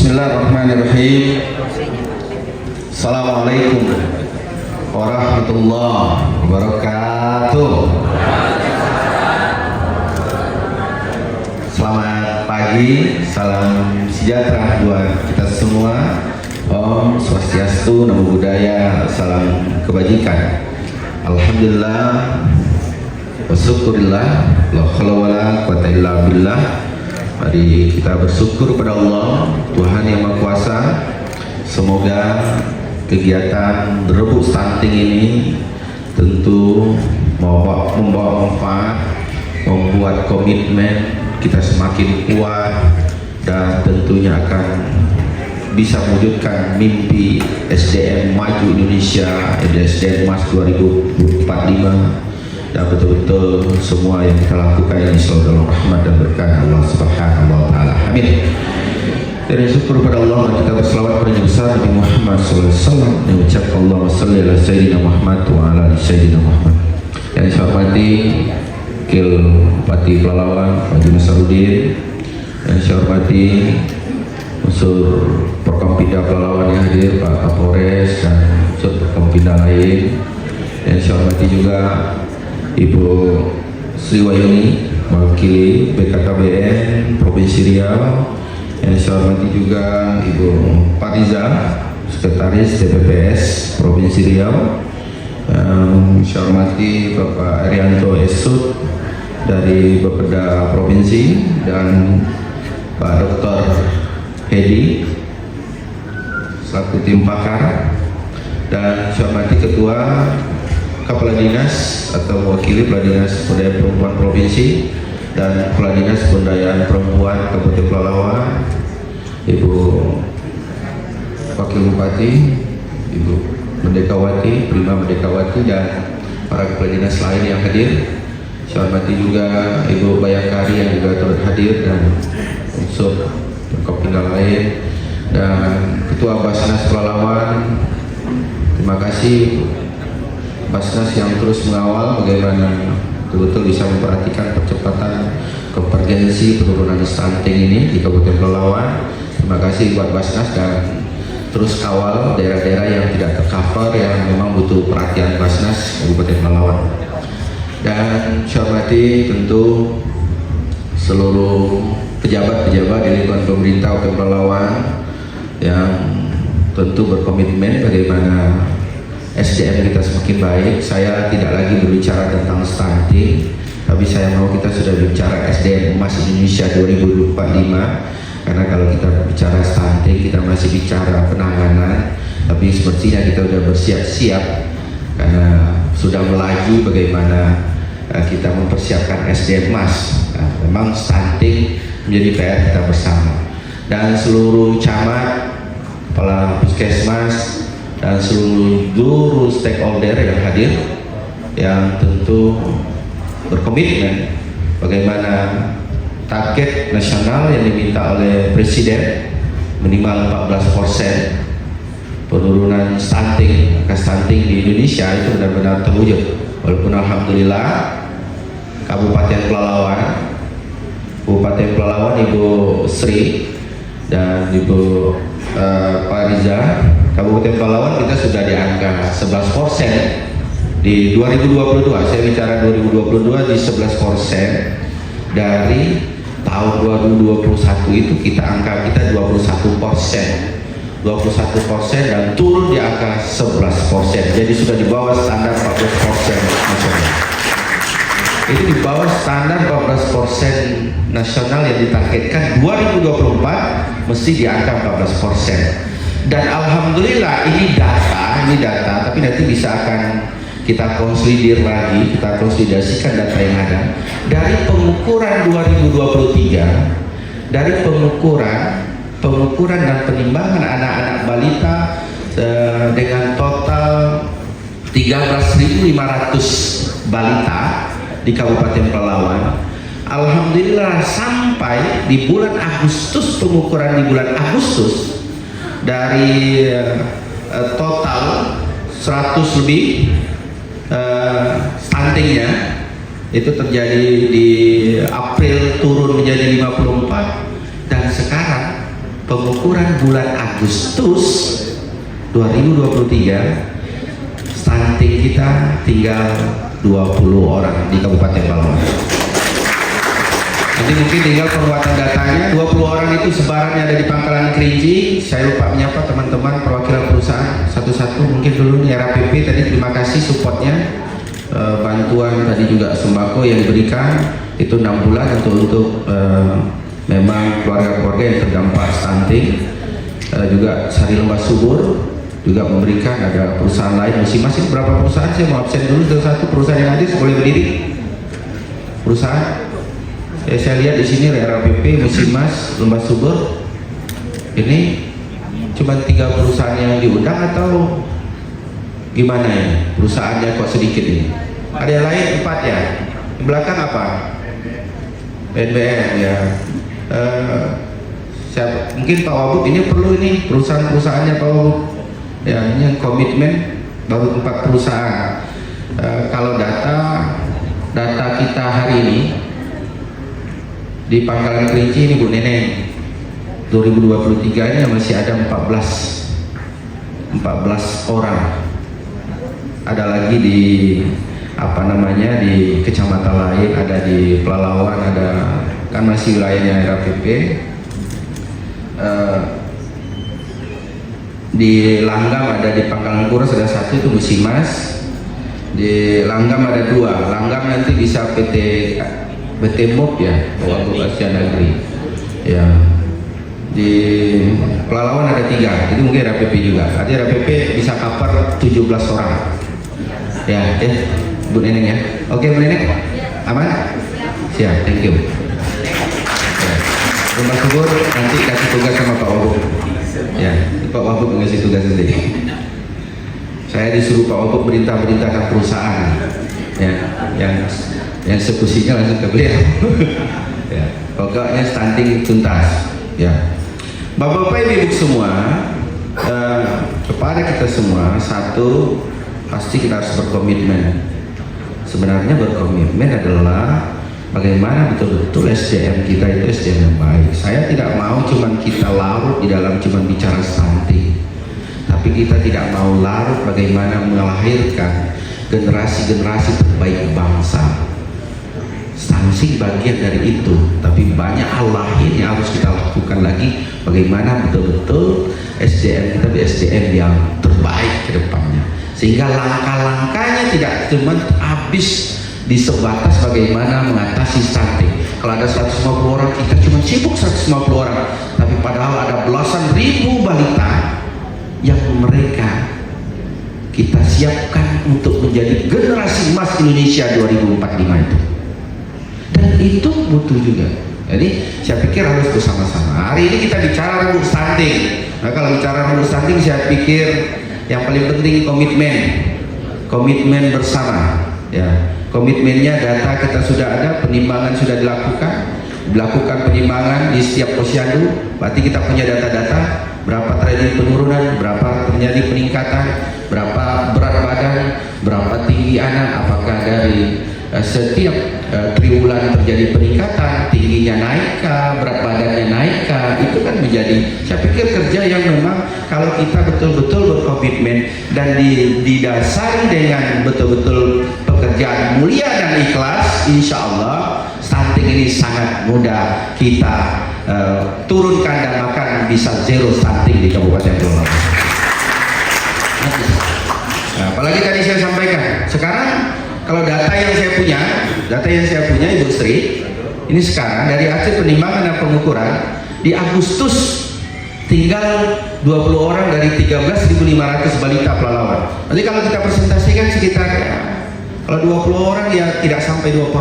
Bismillahirrahmanirrahim. Assalamualaikum warahmatullahi wabarakatuh. Selamat pagi, salam sejahtera buat kita semua. Om Swastiastu, Namo Buddhaya, salam kebajikan. Alhamdulillah, wasyukurillah, la haula wala quwata illa billah. Mari kita bersyukur pada Allah, Tuhan yang Maha Kuasa. Semoga kegiatan rebuk stunting ini tentu membawa manfaat, membuat komitmen kita semakin kuat, dan tentunya akan bisa mewujudkan mimpi SDM Maju Indonesia, SDM Mas 2045. Dan betul-betul semua yang kita lakukan ini selalu dalam rahmat dan berkah Allah Subhanahu wa Ta'ala. Amin. Dan syukur pada Allah, kita berselawat pada Nabi besar Nabi Muhammad SAW dan ucap Allahumma salli ala Sayyidina Muhammad wa ala Sayyidina Muhammad. Yang saya hormati Wakil Bupati Pelalawan Pak Haji Nasaruddin, yang saya hormati unsur Porkompinda Pelalawan yang hadir Pak Kapolres dan unsur Porkompinda lain. Yang saya hormati juga Ibu Sri Wahyuni, mewakili BKKBN Provinsi Riau. Yang saya hormati juga Ibu Pariza, Sekretaris DPPS Provinsi Riau. Yang saya hormati Bapak Arianto Esut dari Bapeda Provinsi, dan Pak Dr. Hedi selaku tim pakar. Dan saya hormati Ketua Kepala Dinas atau mewakili Kepala Dinas Pemberdayaan Perempuan Provinsi dan Kepala Dinas Pemberdayaan Perempuan Kabupaten Pelalawan, Ibu Wakil Bupati, Ibu Merdekawati, Prima Merdekawati, dan para Kepala Dinas lain yang hadir. Saya hormati juga Ibu Bayangkari yang juga turut hadir, dan unsur Porkompinda lain, dan Ketua Basnas Pelalawan. Terima kasih Basnas yang terus mengawal bagaimana betul-betul bisa memperhatikan percepatan konvergensi penurunan stunting ini di Kabupaten Pelalawan. Terima kasih buat Basnas, dan terus kawal daerah-daerah yang tidak tercover yang memang butuh perhatian Basnas Kabupaten Pelalawan. Dan saya hormati tentu seluruh pejabat-pejabat di lingkungan pemerintah Kabupaten Pelalawan yang tentu berkomitmen bagaimana SDM kita semakin baik. Saya tidak lagi berbicara tentang stunting, tapi saya mau kita sudah bicara SDM Emas Indonesia 2045. Karena kalau kita bicara stunting, kita masih bicara penanganan, tapi sepertinya kita sudah bersiap-siap karena sudah melaju bagaimana kita mempersiapkan SDM Emas. Memang stunting menjadi PR kita bersama, dan seluruh camat, kepala puskesmas, dan seluruh stakeholder yang hadir, yang tentu berkomitmen bagaimana target nasional yang diminta oleh Presiden minimal 14% penurunan stunting, angka stunting di Indonesia itu benar-benar terwujud. Walaupun alhamdulillah Kabupaten Pelalawan Ibu Sri dan Ibu Pariza, Kabupaten Pelalawan kita sudah di angka 11% di 2022. Saya bicara 2022 di 11%. Dari tahun 2021 itu angka kita 21%, dan turun di angka 11%. Jadi sudah di bawah standar 14% nasional. Itu di bawah standar 14% nasional yang ditargetkan 2024 mesti di angka 14%. Dan alhamdulillah ini data, tapi nanti bisa akan kita konsolidir lagi, kita konsolidasikan data yang ada dari pengukuran 2023, dari pengukuran dan penimbangan anak-anak balita dengan total 13.500 balita di Kabupaten Pelalawan. Alhamdulillah sampai di bulan Agustus, pengukuran di bulan Agustus, dari total 100 lebih stuntingnya itu terjadi di April turun menjadi 54, dan sekarang pengukuran bulan Agustus 2023 stunting kita tinggal 20 orang di Kabupaten Palawan. Nanti mungkin tinggal penguatan datanya. 20 orang itu sebarannya ada di Pangkalan Kerinci. Saya lupa menyapa teman-teman perwakilan perusahaan satu-satu. Mungkin dulu nih RAPP tadi, terima kasih supportnya, bantuan tadi juga sembako yang diberikan itu 6 bulan untuk memang keluarga-keluarga yang terdampak stunting. Juga Sari Lembah Subur juga memberikan, ada perusahaan lain masing-masing. Berapa perusahaan, saya mau absen dulu. Satu perusahaan yang hadir boleh berdiri. Perusahaan saya lihat di sini RAPP, Musimas, Lembah Subur. Ini cuma 3 perusahaan yang diundang atau gimana ya? Perusahaannya kok sedikit ini? Ada yang lain 4 ya? Di belakang apa? BNBN ya. Mungkin Pak Wabub ini perlu ini perusahaan-perusahaannya Pak Wabub. Ya, ini yang komitmen baru 4 perusahaan. Kalau data kita hari ini di Pangkalan Kerinci ini Bu Neneng 2023 ini masih ada 14 orang. Ada lagi di di kecamatan lain, ada di Pelalawan, ada kan masih wilayahnya RAPP. Di Langgam ada, di Pangkalan Kuras ada 1 itu Musimas. Di Langgam ada 2. Langgam nanti bisa PT MOB ya, Wabub Asia Negeri ya. Di Pelalawan ada 3, itu mungkin RAPP juga. Artinya RAPP bisa cover 17 orang ya. Bu Neneng ya, oke Bu Neneng, aman? Siap, thank you ya. Rumah Subur nanti kasih tugas sama Pak Wabub ya, Pak Wabub ngasih tugas sendiri. Saya disuruh Pak Wabub berintah-berintahkan perusahaan ya, yang eksekusinya langsung ke beliau. Ya, pokoknya stunting tuntas ya. Bapak-bapak ibu semua, kepada kita semua, satu, pasti kita harus berkomitmen. Sebenarnya berkomitmen adalah bagaimana betul-betul SDM kita itu SDM yang baik. Saya tidak mau cuman kita larut di dalam cuman bicara stunting, tapi kita tidak mau larut bagaimana melahirkan generasi-generasi terbaik bangsa. Stunting bagian dari itu, tapi banyak hal lain yang harus kita lakukan lagi. Bagaimana betul-betul SDM kita SDM yang terbaik ke depannya, sehingga langkah-langkahnya tidak cuma habis di sebatas bagaimana mengatasi stunting. Kalau ada 150 orang, kita cuma sibuk 150 orang, tapi padahal ada belasan ribu balita yang mereka kita siapkan untuk menjadi generasi emas Indonesia 2045 itu. Dan itu butuh juga. Jadi saya pikir harus bersama-sama. Hari ini kita bicara rembuk stunting. Nah, kalau bicara rembuk stunting, saya pikir yang paling penting komitmen bersama. Ya, komitmennya data kita sudah ada, penimbangan sudah dilakukan penimbangan di setiap posyandu. Berarti kita punya data-data berapa terjadi penurunan, berapa terjadi peningkatan, berapa berat badan, berapa tinggi anak, apakah dari setiap triwulan terjadi peningkatan, tingginya naikkah, berat badannya naikkah, itu kan menjadi, saya pikir kerja yang memang kalau kita betul-betul berkomitmen dan didasari dengan betul-betul pekerjaan mulia dan ikhlas, insya Allah stunting ini sangat mudah kita turunkan dan bahkan bisa zero stunting di Kabupaten Pelalawan. Nah, apalagi tadi saya sampaikan, sekarang kalau data yang saya punya Ibu Sri, ini sekarang dari hasil penimbangan dan pengukuran di Agustus tinggal 20 orang dari 13.500 balita Pelalawan. Nanti kalau kita presentasikan sekitar kalau 20 orang ya tidak sampai 2%.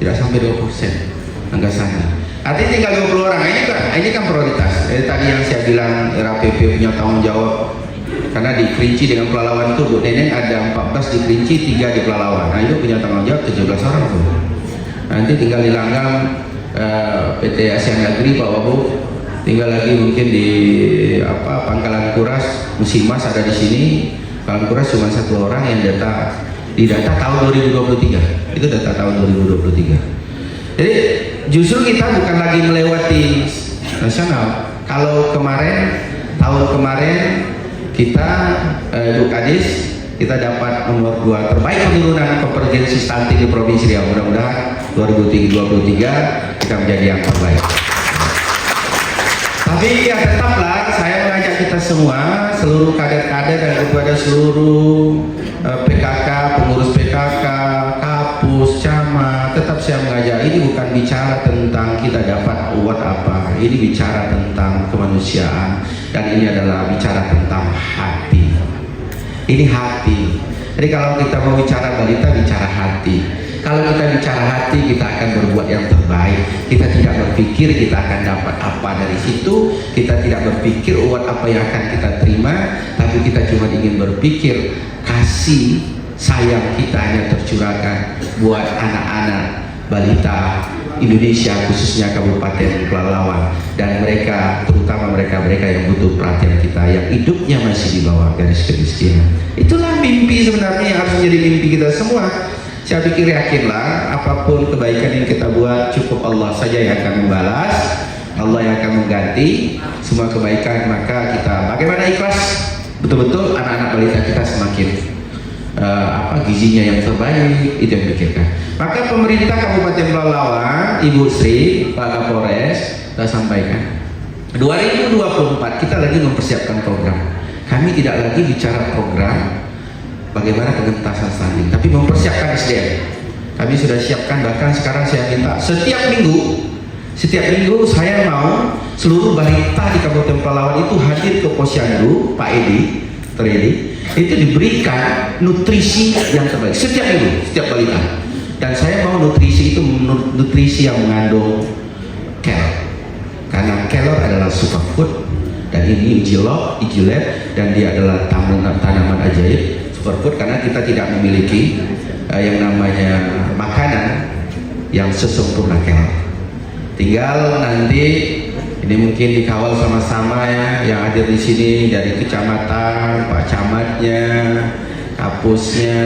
Tidak sampai 2% anggasannya. Artinya tinggal 20 orang. Ini kan prioritas. Tadi yang saya bilang RAPP punya tanggung jawab. Karena di Kerinci dengan Pelalawan itu Bu Neneng ada 14 di Kerinci, 3 di Pelalawan. Nah itu punya tanggung jawab 17 orang tuh. Nanti tinggal di Langgam PT Asia Negeri Pak Wabub, tinggal lagi mungkin di Pangkalan Kuras, Musimas ada di sini. Pangkalan Kuras cuma 1 orang yang di data tahun 2023. Itu data tahun 2023. Jadi justru kita bukan lagi melewati nasional. Kalau tahun kemarin kita Bu Kadis, kita dapat nomor 2 terbaik penurunan konvergensi stunting di Provinsi Riau. Mudah-mudahan 2023 kita menjadi yang terbaik. Tapi ya tetaplah saya mengajak kita semua, seluruh kader-kader dan kepada seluruh PKK, pengurus PKK, Kapus, Camat, tetap saya mengajak, ini bukan bicara tentang kita dapat award apa, ini bicara tentang kemanusiaan, dan ini adalah bicara tentang hati. Ini hati. Jadi kalau kita mau bicara balita, bicara hati. Kalau kita bicara hati, kita akan berbuat yang terbaik. Kita tidak berpikir kita akan dapat apa dari situ. Kita tidak berpikir uang apa yang akan kita terima, tapi kita cuma ingin berpikir kasih sayang kita hanya tercurahkan buat anak-anak balita Indonesia, khususnya Kabupaten Pelalawan, dan mereka, terutama mereka-mereka yang butuh perhatian kita, yang hidupnya masih di bawah garis kemiskinan. Itulah mimpi sebenarnya yang harus menjadi mimpi kita semua. Saya pikir yakinlah, apapun kebaikan yang kita buat, cukup Allah saja yang akan membalas, Allah yang akan mengganti semua kebaikan. Maka kita bagaimana ikhlas, betul-betul anak-anak balita kita semakin gizinya yang terbaik, itu yang dipikirkan. Maka pemerintah Kabupaten Pelalawan, Ibu Sri, Pak Kapolres, kita sampaikan 2024 kita lagi mempersiapkan program. Kami tidak lagi bicara program bagaimana pengentasan stunting, tapi mempersiapkan SDM. Kami sudah siapkan, bahkan sekarang saya minta setiap minggu saya mau seluruh balita di Kabupaten Pelalawan itu hadir ke Posyandu, Pak Edi, itu diberikan nutrisi yang terbaik setiap minggu, setiap balita. Dan saya mau nutrisi itu nutrisi yang mengandung kelor, karena kelor adalah superfood, dan ini ijilet, dan dia adalah tanaman ajaib superfood, karena kita tidak memiliki yang namanya makanan yang sesempurna kelor. Tinggal nanti ini mungkin dikawal sama-sama ya, yang hadir di sini dari kecamatan, Pak Camatnya, Kapusnya,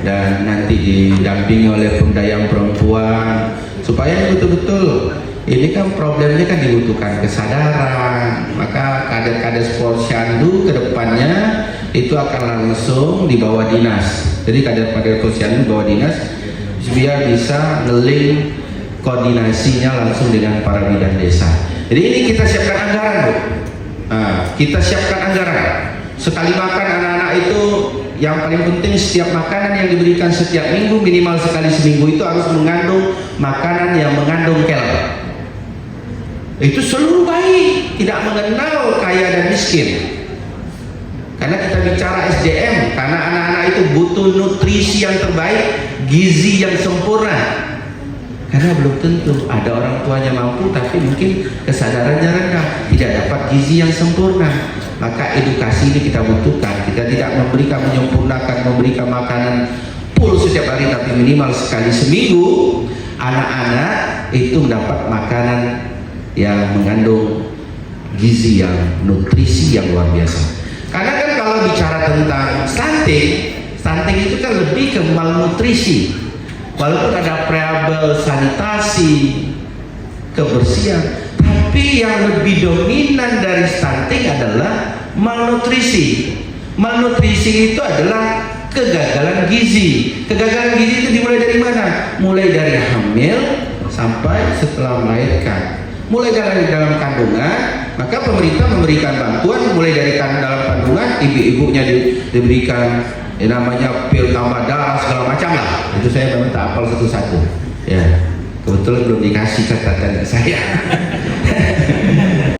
dan nanti didampingi oleh pemberdayaan perempuan, supaya betul-betul ini kan problemnya kan dibutuhkan kesadaran. Maka kader-kader Posyandu ke depannya itu akan langsung di bawah dinas. Jadi kader-kader Posyandu di bawah dinas biar bisa ngeling koordinasinya langsung dengan para bidan desa. Jadi ini kita siapkan anggaran, Bu. Kita siapkan anggaran. Sekali makan anak-anak itu yang paling penting, setiap makanan yang diberikan setiap minggu minimal sekali seminggu itu harus mengandung makanan yang mengandung kelor. Itu seluruh bayi, tidak mengenal kaya dan miskin. Karena kita bicara SDM, karena anak-anak itu butuh nutrisi yang terbaik, gizi yang sempurna. Karena belum tentu ada orang tuanya mampu, tapi mungkin kesadarannya rendah, tidak dapat gizi yang sempurna. Maka edukasi ini kita butuhkan. Kita tidak menyempurnakan, memberikan makanan full setiap hari, tapi minimal sekali seminggu anak-anak itu mendapat makanan yang mengandung gizi yang nutrisi yang luar biasa. Karena kan kalau bicara tentang stunting itu kan lebih ke malnutrisi. Walaupun ada preambel sanitasi, kebersihan, tapi yang lebih dominan dari stunting adalah malnutrisi. Malnutrisi itu adalah kegagalan gizi. Kegagalan gizi itu dimulai dari mana? Mulai dari hamil sampai setelah melahirkan. Mulai dari dalam kandungan, maka pemerintah memberikan bantuan mulai dari dalam kandungan, ibu-ibunya diberikan namanya pil tambah darah segala macam lah. Itu saya memang tak hafal satu-satu. Ya, kebetulan belum dikasih catatan ke saya.